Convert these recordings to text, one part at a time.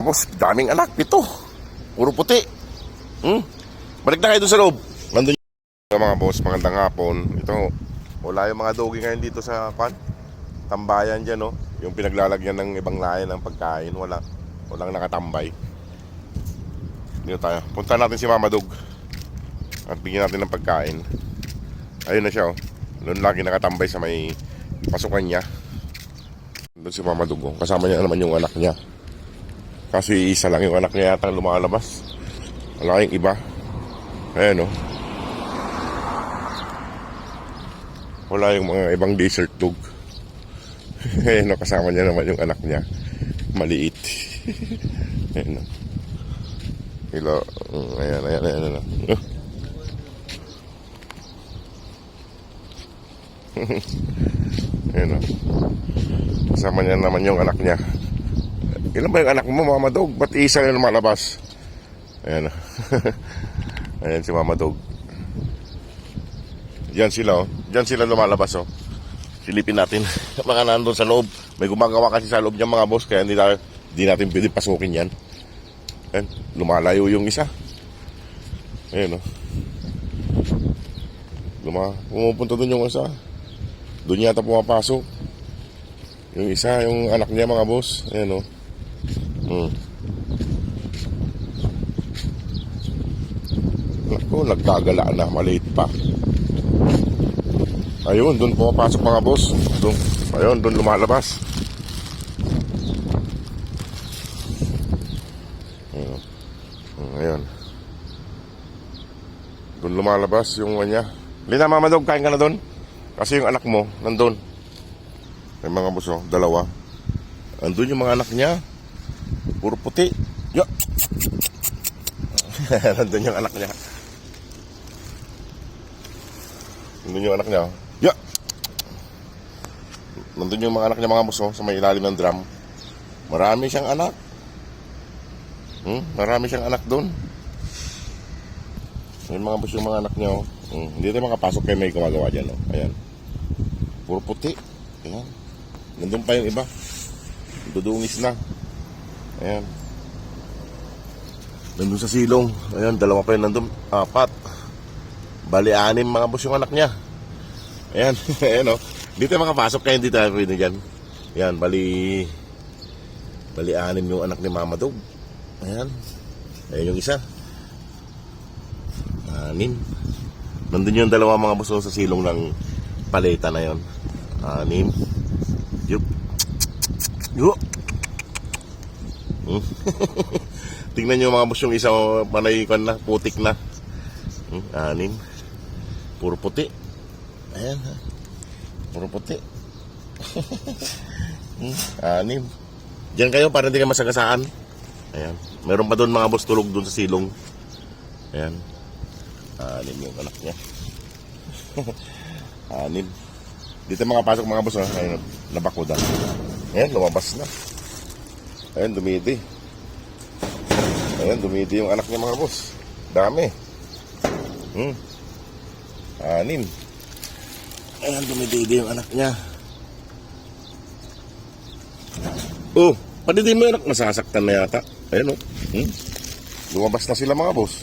Boss, daming anak, 7. Puro puti. Balik na kayo doon sa loob. Nandun yung mga boss, magandang hapon. Ito, wala yung mga dogi ngayon dito sa tambayan dyan, no? Yung pinaglalagyan ng ibang lahi ng pagkain. Walang nakatambay. Dito tayo. Punta natin si Mama Dog at bigyan natin ng pagkain. Ayun na siya, oh. Doon lagi nakatambay sa may pasukan niya. Doon si Mama Dog, oh. Kasama niya naman yung anak niya. Kasi isa lang yung anak niya yata lumalabas. Wala kayong iba. Ayan, oh. Wala yung mga ibang desert dog. Ayan, oh. Kasama niya naman yung anak niya. Maliit. Ayan, oh. Hello. Ayan. Ayan, oh. Kasama niya naman yung anak niya. Ilan ba yung anak mo, Mama Dog? Ba't isa na lumalabas? Ayan. Ayan si Mama Dog. Diyan sila, oh. Diyan sila lumalabas, oh. Silipin natin. Mga nandun sa loob. May gumagawa kasi sa loob niya, mga boss. Kaya hindi natin pwede pasukin yan. Ayan. Lumalayo yung isa. Ayan, oh. Pumupunta dun yung isa. Doon yata pumapasok. Yung isa, yung anak niya, mga boss. Ayan, oh. Ako, nagkagala na, maliit pa. Ayun, doon pumapasok, mga boss. Ayun, doon lumalabas. Ayun. Doon lumalabas yung kanya. Lina, Mama Dog, kain ka na doon. Kasi yung anak mo, nandun. May mga boss, oh, 2. Andun yung mga anak niya. Puro puti. Yo. Nandun yung anak niya. Nandun yung anak niya. Yo. Nandun yung mga anak niya, mga boss, sa may ilalim ng drum. Marami siyang anak. Marami siyang anak doon. Yung mga boss, yung mga anak niya, oh. Hindi tayo makapasok kayo, may gumagawa dyan, oh. Ayan. Puro puti. Ayan. Nandun pa yung iba. Dudungis na. Ayan. Nandun sa silong. Ayan, 2 pa yun nandun. 4. Bali 6 mga boss yung anak niya. Ayan. Ayan, oh. Dito makapasok kayo, hindi tayo pwede dyan. Ayan, bali 6 yung anak ni Mama Dog. Ayan. Ayan yung isa. 6. Nandun yung 2 mga boss sa silong ng paleta na yon. 6. Yup. Yup. Tingnan nyo mga boss yung isa, panay ko na, putik na. 6. Puro puti. Ayan, ha. Puro puti. 6. Diyan kayo para hindi kayo masagasaan. Ayan. Meron pa doon mga boss tulog doon sa silong. Ayan. 6 yung anak niya. 6. Dito mga pasok mga boss, ayun, nabakuda. Ayan, lumabas na. Ayan, dumidi. Ayan, dumidi yung anak niya mga boss. Dami. 6. Ayan, dumidi yung anak niya. Oh, pati din mo yung anak, masasaktan na yata. Ayan, oh. Lumabas na sila mga boss.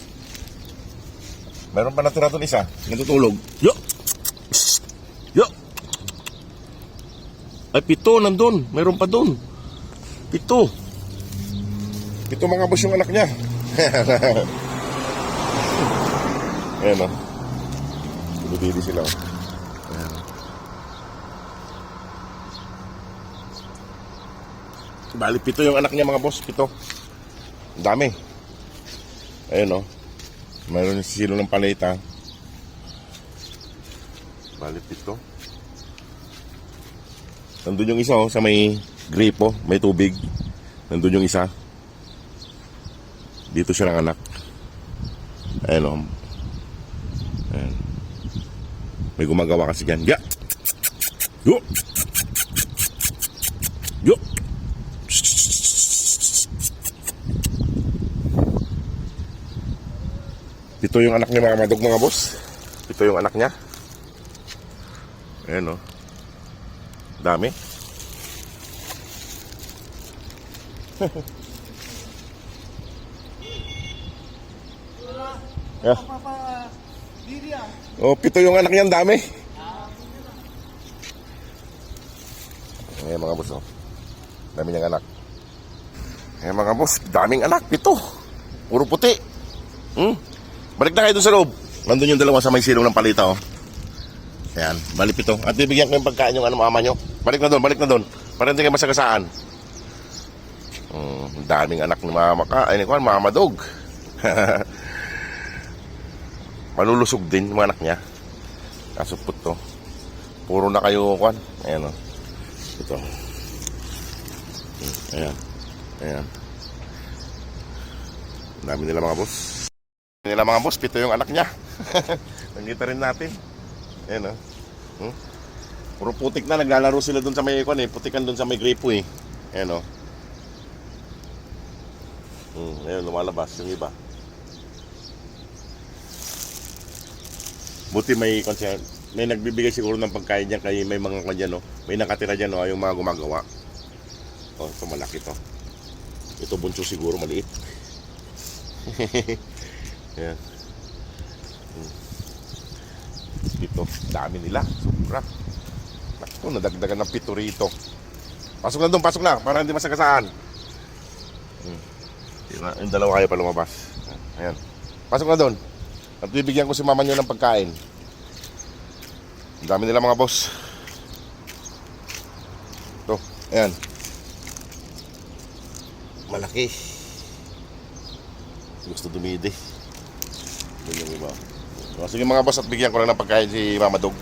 Meron pa natira doon isa, natutulog. Yo! Yo! Ay, 7 nandun. Meron pa doon. 7 mga boss yung anak niya. Ayan, o. Tulubili sila, o. Ayan. Bali, 7 yung anak niya mga boss. 7. Ang dami. Ayan, o. Mayroon yung silo ng paleta. Bali, 7. Nandun yung isa, oh, sa may gripo, may tubig. Nandun yung isa. Dito siya ng anak. Ayan, oh. Ayan. May gumagawa kasi dyan. Ya! Yo! Yo! Ito yung anak ni Mama Dog mga boss. Ito yung anak niya. Ayan, oh. Dami. Yeah. Oh, 7 yung anak niyan, dami. Ayan mga boss, oh. Dami niyang anak. Ayan mga boss, daming anak, 7. Puro puti. Balik na kayo dun sa loob. Nandun yung dalawa sa may silong ng palita, oh. Ayan, balik ito. At bibigyan ko yung pagkain yung mama nyo. Balik na doon. Para hindi kayo masagasaan. Daming anak ni mama ka. Ay, mama dog. Malulusog din yung anak niya. Kasupot to. Puro na kayo, kwan. Ayan, oh. Ito. Ayan. Dami nila mga boss. 7 yung anak niya. Nakita rin natin. Ayan, oh. Puro putik na. Naglalaro sila dun sa may kwan, eh. Putikan dun sa may gripo, eh. Ayan, oh. Ayan, lumalabas yung iba. Buti may konsya. May nagbibigay siguro ng pagkain dyan. Kaya may mga kwan dyan, oh. May nakatira dyan, oh. Yung mga gumagawa. Oh, ito malaki to. Ito bunso siguro, maliit. Ayan. Ito, dami nila. Sobra. Naku, nadagdagan ng 7 rito. Pasok na, para hindi masagasaan. Yung dalawa kayo pa lumabas. Ayan. Pasok na doon. At bibigyan ko si mama nyo ng pagkain. Ang dami nila mga boss. Ito, ayan. Malaki. Gusto dumidi. Doon yung iba. So, sige mga boss, at bigyan ko lang ng pagkain si Mama Dog.